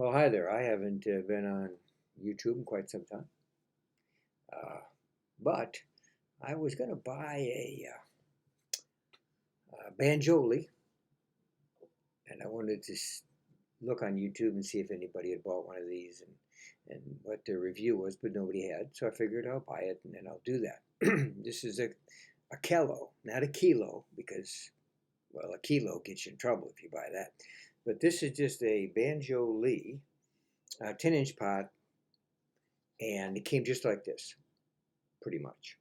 Well, hi there. I haven't been on YouTube in quite some time, but I was going to buy a banjoli, and I wanted to look on YouTube and see if anybody had bought one of these and what their review was, but nobody had. So I figured I'll buy it and then I'll do that. This is a Kelo, not a kilo, because, well, a kilo gets you in trouble if you buy that. But this is just a banjoli, a 10-inch pot, and it came just like this, pretty much.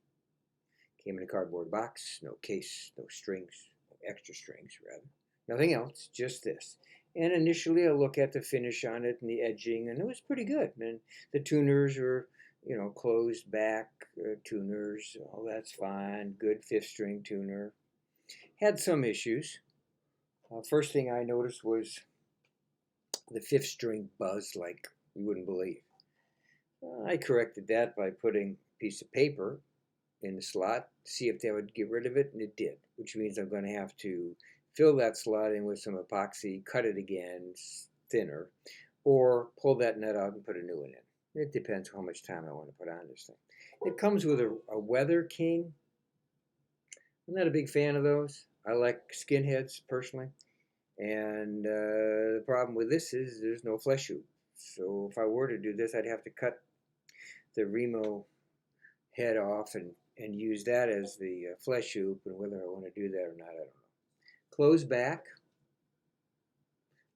Came in a cardboard box, no case, no strings, no extra strings, rather. Nothing else, just this. And initially I look at the finish on it and the edging, and it was pretty good. And the tuners were, closed back tuners. All that's fine. Good fifth string tuner. Had some issues. First thing I noticed was the fifth string buzzed like you wouldn't believe. I corrected that by putting a piece of paper in the slot to see if that would get rid of it, and it did, which means I'm going to have to fill that slot in with some epoxy, cut it again thinner, or pull that nut out and put a new one in. It depends how much time I want to put on this thing. It comes with a Weather King. I'm not a big fan of those. I like skinheads personally, and the problem with this is there's no flesh hoop. So if I were to do this, I'd have to cut the Remo head off and use that as the flesh hoop, and whether I want to do that or not, I don't know. Close back.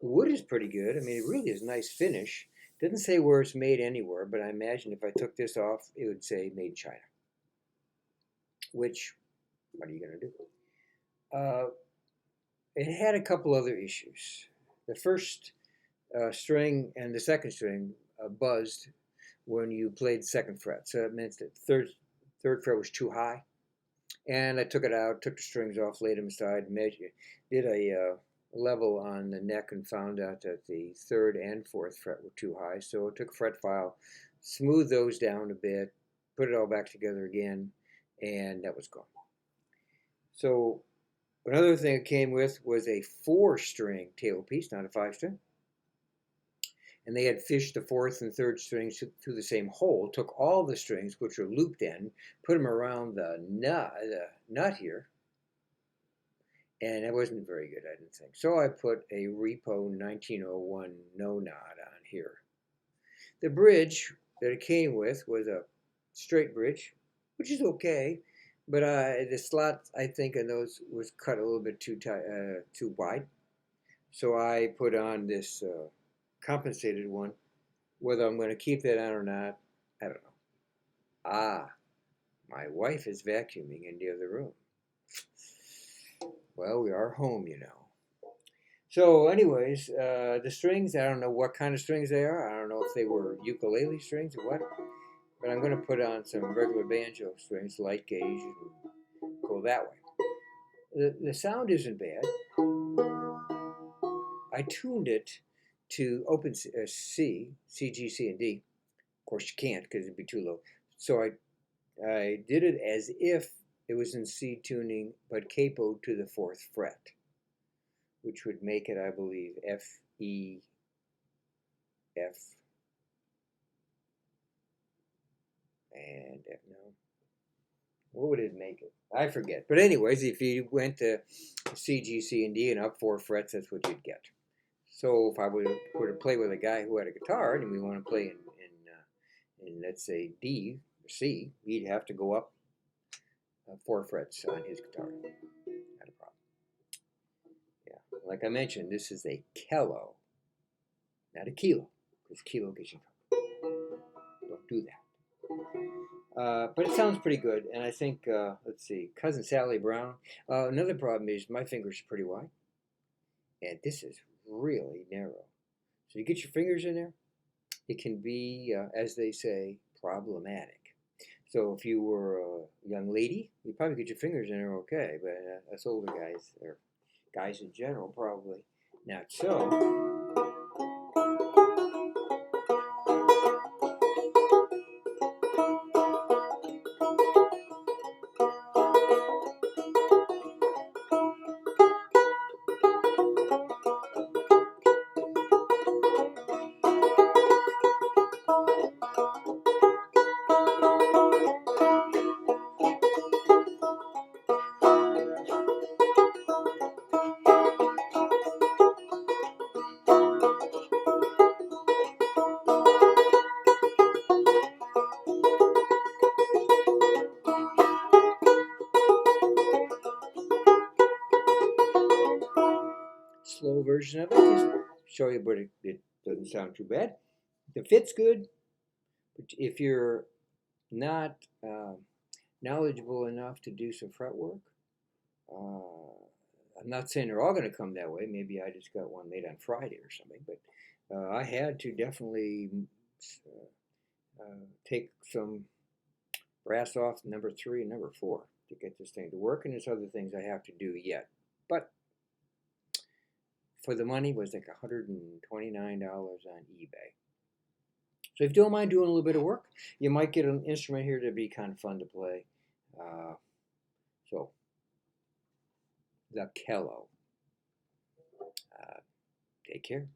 The wood is pretty good. I mean, it really is a nice finish. Doesn't say where it's made anywhere, but I imagine if I took this off, it would say made in China. Which, what are you going to do? It had a couple other issues. The first string and the second string buzzed when you played the second fret. So that meant that third fret was too high. And I took it out, took the strings off, laid them aside, measured, did a level on the neck and found out that the third and fourth fret were too high. So I took a fret file, smoothed those down a bit, put it all back together again, and that was gone. So another thing it came with was a 4-string tailpiece, not a 5-string. And they had fished the fourth and third strings through the same hole, took all the strings, which were looped in, put them around the nut here, and that wasn't very good, I didn't think. So I put a Repo 1901 no knot on here. The bridge that it came with was a straight bridge, which is okay, but the slot, I think, in those was cut a little bit too wide. So I put on this compensated one. Whether I'm going to keep that on or not, I don't know. My wife is vacuuming in the other room. Well, we are home, you know. So anyways, the strings, I don't know what kind of strings they are. I don't know if they were ukulele strings or what. But I'm going to put on some regular banjo strings, light gauge, and go that way. The sound isn't bad. I tuned it to open C, G, C, and D. Of course, you can't because it'd be too low. So I did it as if it was in C tuning, but capoed to the fourth fret, which would make it, I believe, F, E, F, and F. No, what would it make it? I forget. But anyways, if you went to C, G, C, and D and up 4 frets, that's what you'd get. So if I were to play with a guy who had a guitar and we want to play in let's say D or C, he'd have to go up 4 frets on his guitar. Not a problem. Yeah, like I mentioned, this is a Kelo, not a kilo, because kilo gets you in trouble. Don't do that. But it sounds pretty good, and I think, let's see, Cousin Sally Brown. Another problem is my fingers are pretty wide, and this is really narrow. So you get your fingers in there, it can be, as they say, problematic. So if you were a young lady, you'd probably get your fingers in there okay, but us older guys, or guys in general, probably not so. version of it, just show you, but it doesn't sound too bad. The fit's good, but if you're not knowledgeable enough to do some fretwork, I'm not saying they're all going to come that way. Maybe I just got one made on Friday or something, but I had to definitely take some brass off number 3 and number 4 to get this thing to work, and there's other things I have to do yet. But for the money, it was like $129 on eBay. So if you don't mind doing a little bit of work, you might get an instrument here that'd be kind of fun to play. So the Kelo. Take care.